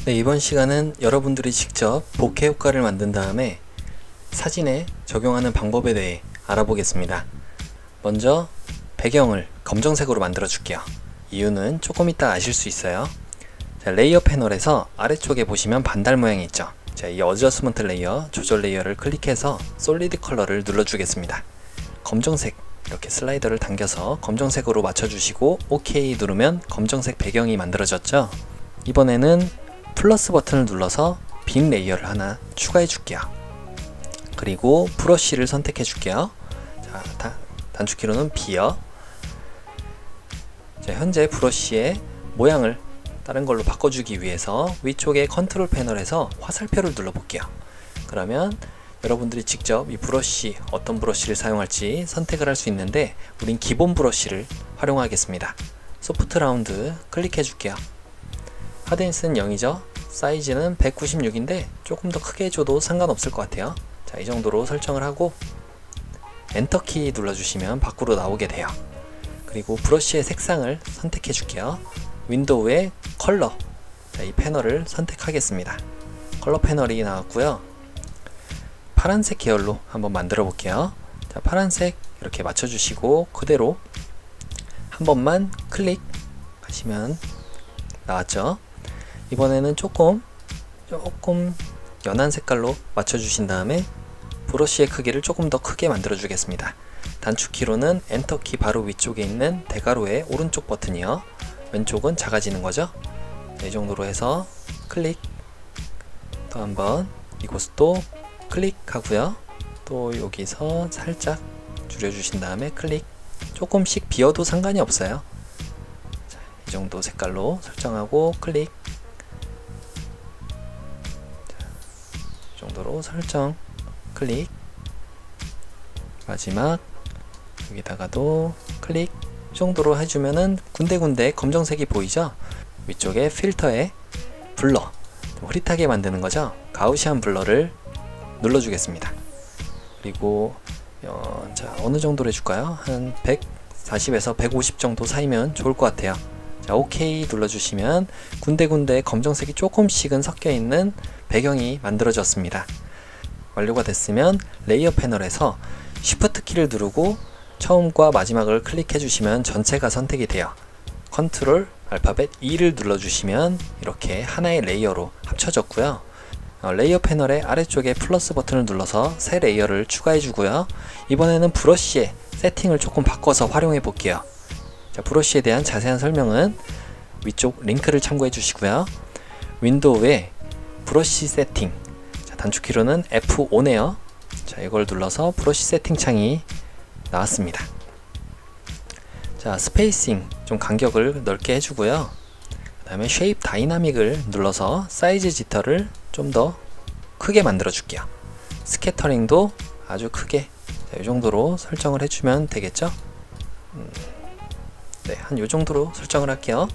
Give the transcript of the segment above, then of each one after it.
네, 이번 시간은 여러분들이 직접 bokeh 효과를 만든 다음에 사진에 적용하는 방법에 대해 알아보겠습니다. 먼저 배경을 검정색으로 만들어 줄게요. 이유는 조금 이따 아실 수 있어요. 자, 레이어 패널에서 아래쪽에 보시면 반달 모양이 있죠. 자, 이 어저스먼트 레이어, 조절 레이어를 클릭해서 솔리드 컬러를 눌러주겠습니다. 검정색 이렇게 슬라이더를 당겨서 검정색으로 맞춰주시고 OK 누르면 검정색 배경이 만들어졌죠. 이번에는 플러스 버튼을 눌러서 빈 레이어를 하나 추가해 줄게요. 그리고 브러쉬를 선택해 줄게요. 자, 단축키로는 B요. 자, 현재 브러쉬의 모양을 다른 걸로 바꿔주기 위해서 위쪽에 컨트롤 패널에서 화살표를 눌러 볼게요. 그러면 여러분들이 직접 이 브러쉬, 어떤 브러쉬를 사용할지 선택을 할 수 있는데 우린 기본 브러쉬를 활용하겠습니다. 소프트 라운드 클릭해 줄게요. 하드니스는 0이죠. 사이즈는 196인데 조금 더 크게 해줘도 상관없을 것 같아요. 자, 이 정도로 설정을 하고 엔터키 눌러주시면 밖으로 나오게 돼요. 그리고 브러쉬의 색상을 선택해 줄게요. 윈도우의 컬러, 자, 이 패널을 선택하겠습니다. 컬러 패널이 나왔고요. 파란색 계열로 한번 만들어 볼게요. 자, 파란색 이렇게 맞춰주시고 그대로 한 번만 클릭하시면 나왔죠. 이번에는 조금 연한 색깔로 맞춰주신 다음에 브러쉬의 크기를 조금 더 크게 만들어 주겠습니다. 단축키로는 엔터키 바로 위쪽에 있는 대괄호의 오른쪽 버튼이요. 왼쪽은 작아지는 거죠. 이 정도로 해서 클릭, 또 한번 이곳도 클릭하고요. 또 여기서 살짝 줄여주신 다음에 클릭, 조금씩 비어도 상관이 없어요. 자, 이 정도 색깔로 설정하고 클릭, 이 정도로 설정, 클릭, 마지막 여기다가도 클릭, 이 정도로 해주면은 군데군데 검정색이 보이죠? 위쪽에 필터에 블러, 흐릿하게 만드는 거죠? 가우시안 블러를 눌러주겠습니다. 그리고 자, 어느 정도로 해줄까요? 한 140에서 150 정도 사이면 좋을 것 같아요. 자, OK 눌러주시면 군데군데 검정색이 조금씩은 섞여있는 배경이 만들어졌습니다. 완료가 됐으면 레이어 패널에서 Shift 키를 누르고 처음과 마지막을 클릭해 주시면 전체가 선택이 돼요. 컨트롤 알파벳 E를 눌러주시면 이렇게 하나의 레이어로 합쳐졌고요. 레이어 패널의 아래쪽에 플러스 버튼을 눌러서 새 레이어를 추가해 주고요. 이번에는 브러쉬의 세팅을 조금 바꿔서 활용해 볼게요. 자, 브러쉬에 대한 자세한 설명은 위쪽 링크를 참고해 주시고요. 윈도우에 브러쉬 세팅, 자, 단축키로는 F5네요. 자, 이걸 눌러서 브러쉬 세팅 창이 나왔습니다. 자, 스페이싱 좀 간격을 넓게 해주고요. 그 다음에 쉐입 다이나믹을 눌러서 사이즈 지터를 좀 더 크게 만들어 줄게요. 스캐터링도 아주 크게, 이 정도로 설정을 해주면 되겠죠? 네, 한 요 정도로 설정을 할게요.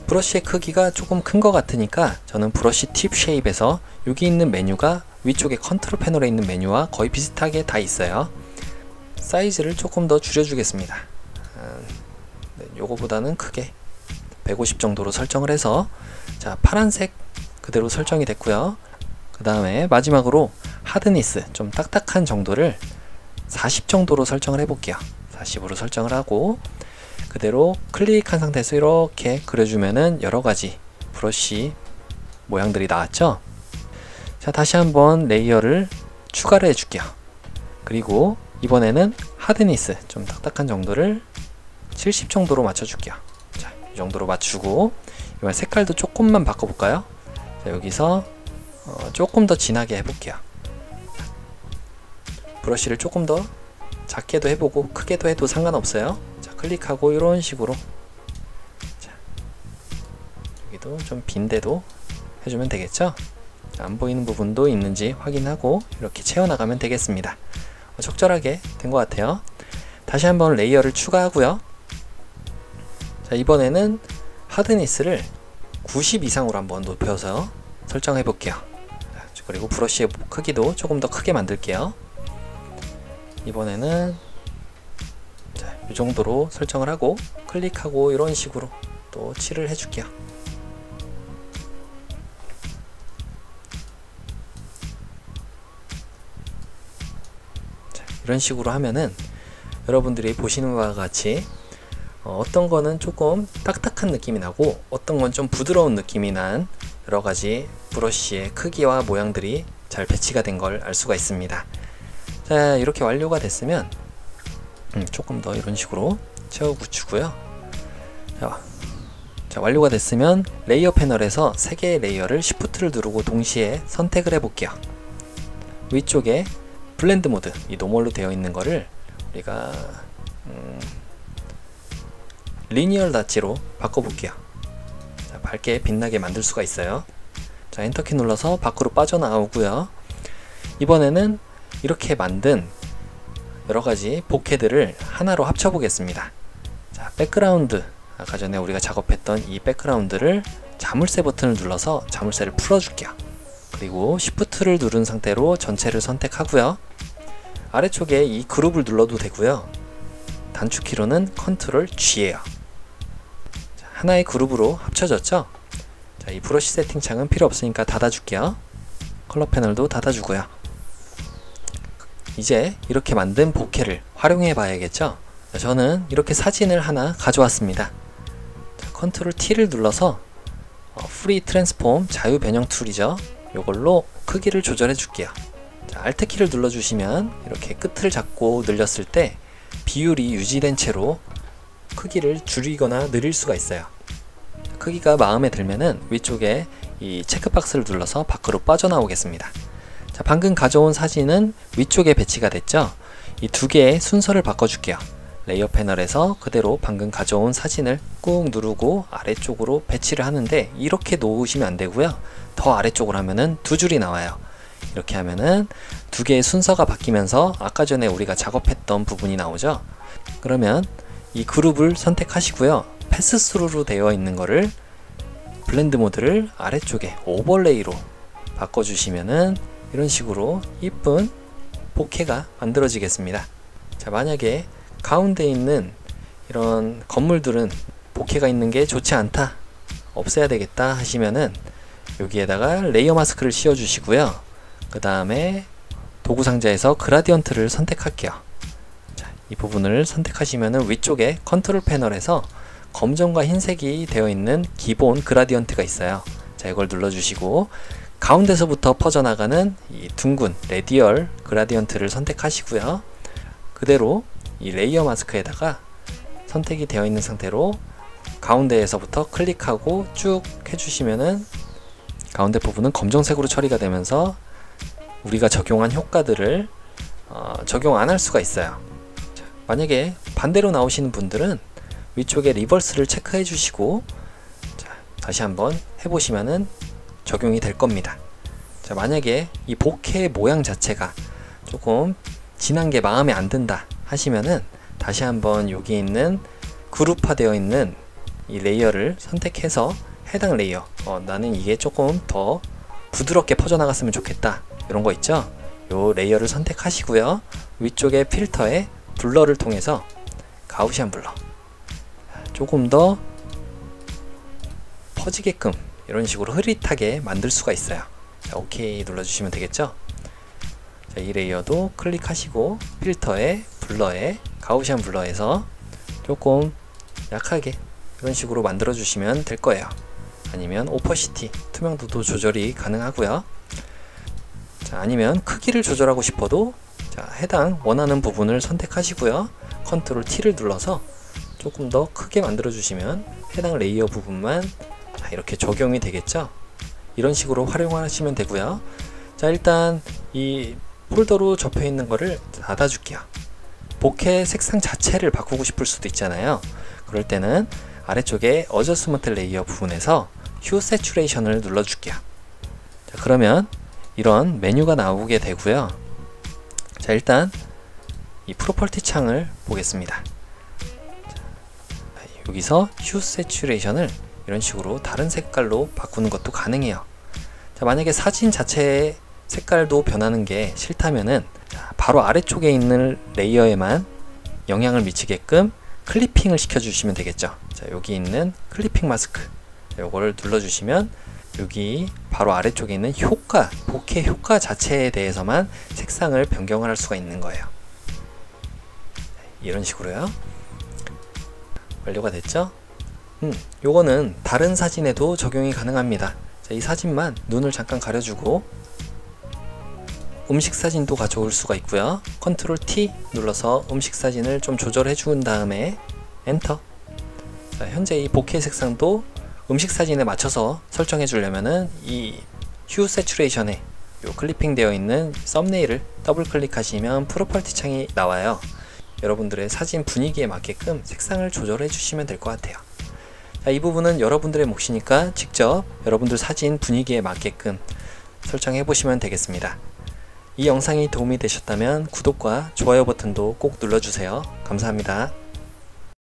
브러쉬의 크기가 조금 큰 것 같으니까 저는 브러쉬 팁 쉐입에서 여기 있는 메뉴가 위쪽에 컨트롤 패널에 있는 메뉴와 거의 비슷하게 다 있어요. 사이즈를 조금 더 줄여주겠습니다. 네, 요거보다는 크게 150 정도로 설정을 해서, 자, 파란색 그대로 설정이 됐고요. 그 다음에 마지막으로 하드니스 좀 딱딱한 정도를 40 정도로 설정을 해볼게요. 40으로 설정을 하고 그대로 클릭한 상태에서 이렇게 그려주면은 여러가지 브러쉬 모양들이 나왔죠. 자, 다시 한번 레이어를 추가를 해줄게요. 그리고 이번에는 하드니스 좀 딱딱한 정도를 70 정도로 맞춰줄게요. 자, 이 정도로 맞추고 이번 색깔도 조금만 바꿔볼까요? 자, 여기서 조금 더 진하게 해볼게요. 브러쉬를 조금 더 작게도 해보고 크게도 해도 상관없어요. 자, 클릭하고 이런 식으로, 자, 여기도 좀 빈데도 해주면 되겠죠? 자, 안 보이는 부분도 있는지 확인하고 이렇게 채워나가면 되겠습니다. 적절하게 된 것 같아요. 다시 한번 레이어를 추가하고요. 자, 이번에는 하드니스를 90 이상으로 한번 높여서 설정해 볼게요. 그리고 브러쉬의 크기도 조금 더 크게 만들게요. 이번에는 자, 이 정도로 설정을 하고 클릭하고 이런 식으로 또 칠을 해줄게요. 이런 식으로 하면은 여러분들이 보시는 바와 같이 어떤 거는 조금 딱딱한 느낌이 나고 어떤 건 좀 부드러운 느낌이 난 여러가지 브러쉬의 크기와 모양들이 잘 배치가 된 걸 알 수가 있습니다. 자, 이렇게 완료가 됐으면 조금 더 이런 식으로 채워 붙이고요. 자, 완료가 됐으면 레이어 패널에서 3개의 레이어를 Shift를 누르고 동시에 선택을 해 볼게요. 위쪽에 블렌드 모드, 이 노멀로 되어 있는 거를 우리가 리니얼 닷지로 바꿔볼게요. 자, 밝게 빛나게 만들 수가 있어요. 자, 엔터키 눌러서 밖으로 빠져나오고요. 이번에는 이렇게 만든 여러가지 보케들을 하나로 합쳐 보겠습니다. 자, 백그라운드, 아까 전에 우리가 작업했던 이 백그라운드를 자물쇠 버튼을 눌러서 자물쇠를 풀어줄게요. 그리고 Shift를 누른 상태로 전체를 선택하고요. 아래쪽에 이 그룹을 눌러도 되고요. 단축키로는 Ctrl G예요. 하나의 그룹으로 합쳐졌죠? 자, 이 브러쉬 세팅 창은 필요 없으니까 닫아줄게요. 컬러 패널도 닫아주고요. 이제 이렇게 만든 보케를 활용해 봐야겠죠? 자, 저는 이렇게 사진을 하나 가져왔습니다. 자, Ctrl T를 눌러서 프리 트랜스폼 자유 변형 툴이죠. 이걸로 크기를 조절해 줄게요. 자, Alt 키를 눌러 주시면 이렇게 끝을 잡고 늘렸을 때 비율이 유지된 채로 크기를 줄이거나 늘릴 수가 있어요. 크기가 마음에 들면은 위쪽에 이 체크박스를 눌러서 밖으로 빠져나오겠습니다. 자, 방금 가져온 사진은 위쪽에 배치가 됐죠? 이 두 개의 순서를 바꿔줄게요. 레이어 패널에서 그대로 방금 가져온 사진을 꾹 누르고 아래쪽으로 배치를 하는데 이렇게 놓으시면 안 되고요. 더 아래쪽으로 하면은 두 줄이 나와요. 이렇게 하면은 두 개의 순서가 바뀌면서 아까 전에 우리가 작업했던 부분이 나오죠? 그러면 이 그룹을 선택하시고요. 패스 스루로 되어 있는 거를 블렌드 모드를 아래쪽에 오버레이로 바꿔주시면은 이런 식으로 이쁜 보케가 만들어지겠습니다. 자, 만약에 가운데 있는 이런 건물들은 보케가 있는 게 좋지 않다, 없애야 되겠다 하시면은 여기에다가 레이어 마스크를 씌워 주시고요. 그 다음에 도구 상자에서 그라디언트를 선택할게요. 자, 이 부분을 선택하시면은 위쪽에 컨트롤 패널에서 검정과 흰색이 되어 있는 기본 그라디언트가 있어요. 자, 이걸 눌러주시고 가운데서부터 퍼져나가는 이 둥근 레디얼 그라디언트를 선택하시고요. 그대로 이 레이어 마스크에다가 선택이 되어 있는 상태로 가운데에서부터 클릭하고 쭉 해주시면은 가운데 부분은 검정색으로 처리가 되면서 우리가 적용한 효과들을 적용 안 할 수가 있어요. 자, 만약에 반대로 나오시는 분들은 위쪽에 리버스를 체크해 주시고 자, 다시 한번 해보시면은 적용이 될 겁니다. 자, 만약에 이 보케의 모양 자체가 조금 진한 게 마음에 안 든다 하시면은 다시 한번 여기 있는 그룹화 되어 있는 이 레이어를 선택해서 해당 레이어 나는 이게 조금 더 부드럽게 퍼져나갔으면 좋겠다, 이런 거 있죠? 요 레이어를 선택하시고요. 위쪽에 필터에 블러를 통해서 가우시안 블러 조금 더 퍼지게끔 이런 식으로 흐릿하게 만들 수가 있어요. 자, OK 눌러주시면 되겠죠? 자, 이 레이어도 클릭하시고 필터에 블러에 가우시안 블러에서 조금 약하게 이런 식으로 만들어 주시면 될 거예요. 아니면 오퍼시티 투명도도 조절이 가능하고요. 자, 아니면 크기를 조절하고 싶어도 자, 해당 원하는 부분을 선택하시고요. 컨트롤 T를 눌러서 조금 더 크게 만들어 주시면 해당 레이어 부분만 자, 이렇게 적용이 되겠죠? 이런 식으로 활용하시면 되고요. 자, 일단 이 폴더로 접혀 있는 거를 닫아 줄게요. 보케 색상 자체를 바꾸고 싶을 수도 있잖아요. 그럴 때는 아래쪽에 어저스먼트 레이어 부분에서 휴 세츄레이션을 눌러 줄게요. 자, 그러면 이런 메뉴가 나오게 되고요. 자, 일단 이 프로퍼티 창을 보겠습니다. 자, 여기서 휴 세츄레이션을 이런 식으로 다른 색깔로 바꾸는 것도 가능해요. 자, 만약에 사진 자체의 색깔도 변하는 게 싫다면은 자, 바로 아래쪽에 있는 레이어에만 영향을 미치게끔 클리핑을 시켜주시면 되겠죠. 자, 여기 있는 클리핑 마스크 요거를 눌러주시면 여기 바로 아래쪽에 있는 효과, 보케 효과 자체에 대해서만 색상을 변경을 할 수가 있는 거예요. 이런 식으로요. 완료가 됐죠? 요거는 다른 사진에도 적용이 가능합니다. 자, 이 사진만 눈을 잠깐 가려주고 음식 사진도 가져올 수가 있고요. 컨트롤 T 눌러서 음식 사진을 좀 조절해 준 다음에 엔터. 자, 현재 이 보케 색상도 음식 사진에 맞춰서 설정해 주려면은 이 휴 세츄레이션에 요 클리핑 되어 있는 썸네일을 더블 클릭하시면 프로퍼티 창이 나와요. 여러분들의 사진 분위기에 맞게끔 색상을 조절해 주시면 될 것 같아요. 자, 이 부분은 여러분들의 몫이니까 직접 여러분들 사진 분위기에 맞게끔 설정해 보시면 되겠습니다. 이 영상이 도움이 되셨다면 구독과 좋아요 버튼도 꼭 눌러주세요. 감사합니다.